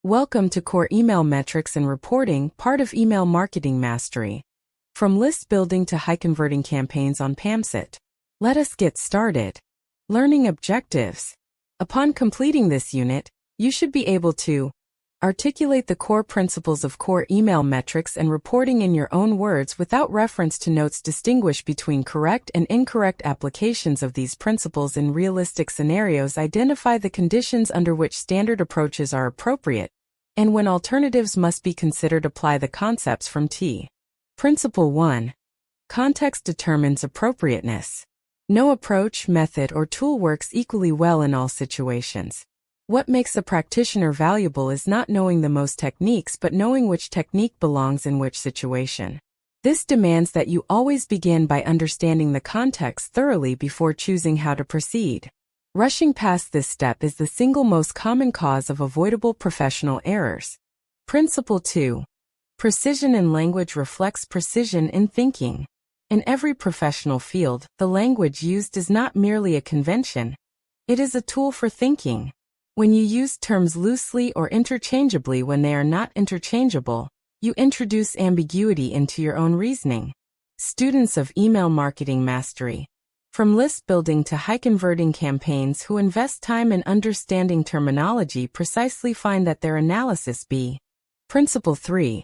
Welcome to Core Email Metrics and Reporting, part of Email Marketing Mastery. From list building to high-converting campaigns on PAMCET. Let us get started. Learning objectives. Upon completing this unit, you should be able to articulate the core principles of core email metrics and reporting in your own words without reference to notes, distinguish between correct and incorrect applications of these principles in realistic scenarios, identify the conditions under which standard approaches are appropriate, and when alternatives must be considered, apply the concepts from T. Principle 1. Context determines appropriateness. No approach, method, or tool works equally well in all situations. What makes a practitioner valuable is not knowing the most techniques but knowing which technique belongs in which situation. This demands that you always begin by understanding the context thoroughly before choosing how to proceed. Rushing past this step is the single most common cause of avoidable professional errors. Principle 2. Precision in language reflects precision in thinking. In every professional field, the language used is not merely a convention. It is a tool for thinking. When you use terms loosely or interchangeably when they are not interchangeable, you introduce ambiguity into your own reasoning. Students of Email Marketing Mastery. From list building to high-converting campaigns who invest time in understanding terminology precisely find that their analysis be. Principle 3.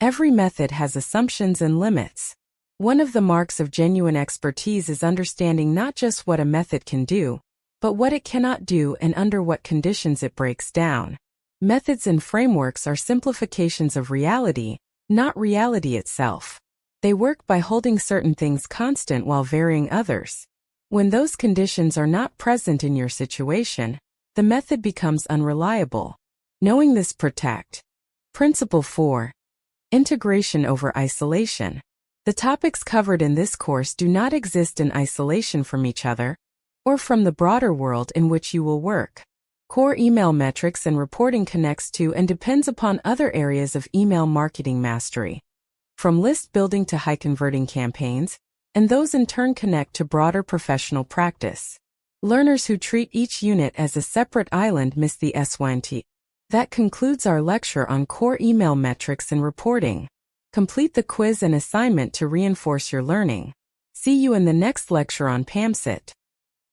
Every method has assumptions and limits. One of the marks of genuine expertise is understanding not just what a method can do, but what it cannot do and under what conditions it breaks down. Methods and frameworks are simplifications of reality, not reality itself. They work by holding certain things constant while varying others. When those conditions are not present in your situation, the method becomes unreliable. Knowing this protect. Principle 4. Integration over isolation. The topics covered in this course do not exist in isolation from each other, or from the broader world in which you will work. Core email metrics and reporting connects to and depends upon other areas of email marketing mastery, from list building to high-converting campaigns, and those in turn connect to broader professional practice. Learners who treat each unit as a separate island miss the SYNT. That concludes our lecture on core email metrics and reporting. Complete the quiz and assignment to reinforce your learning. See you in the next lecture on PAMCET.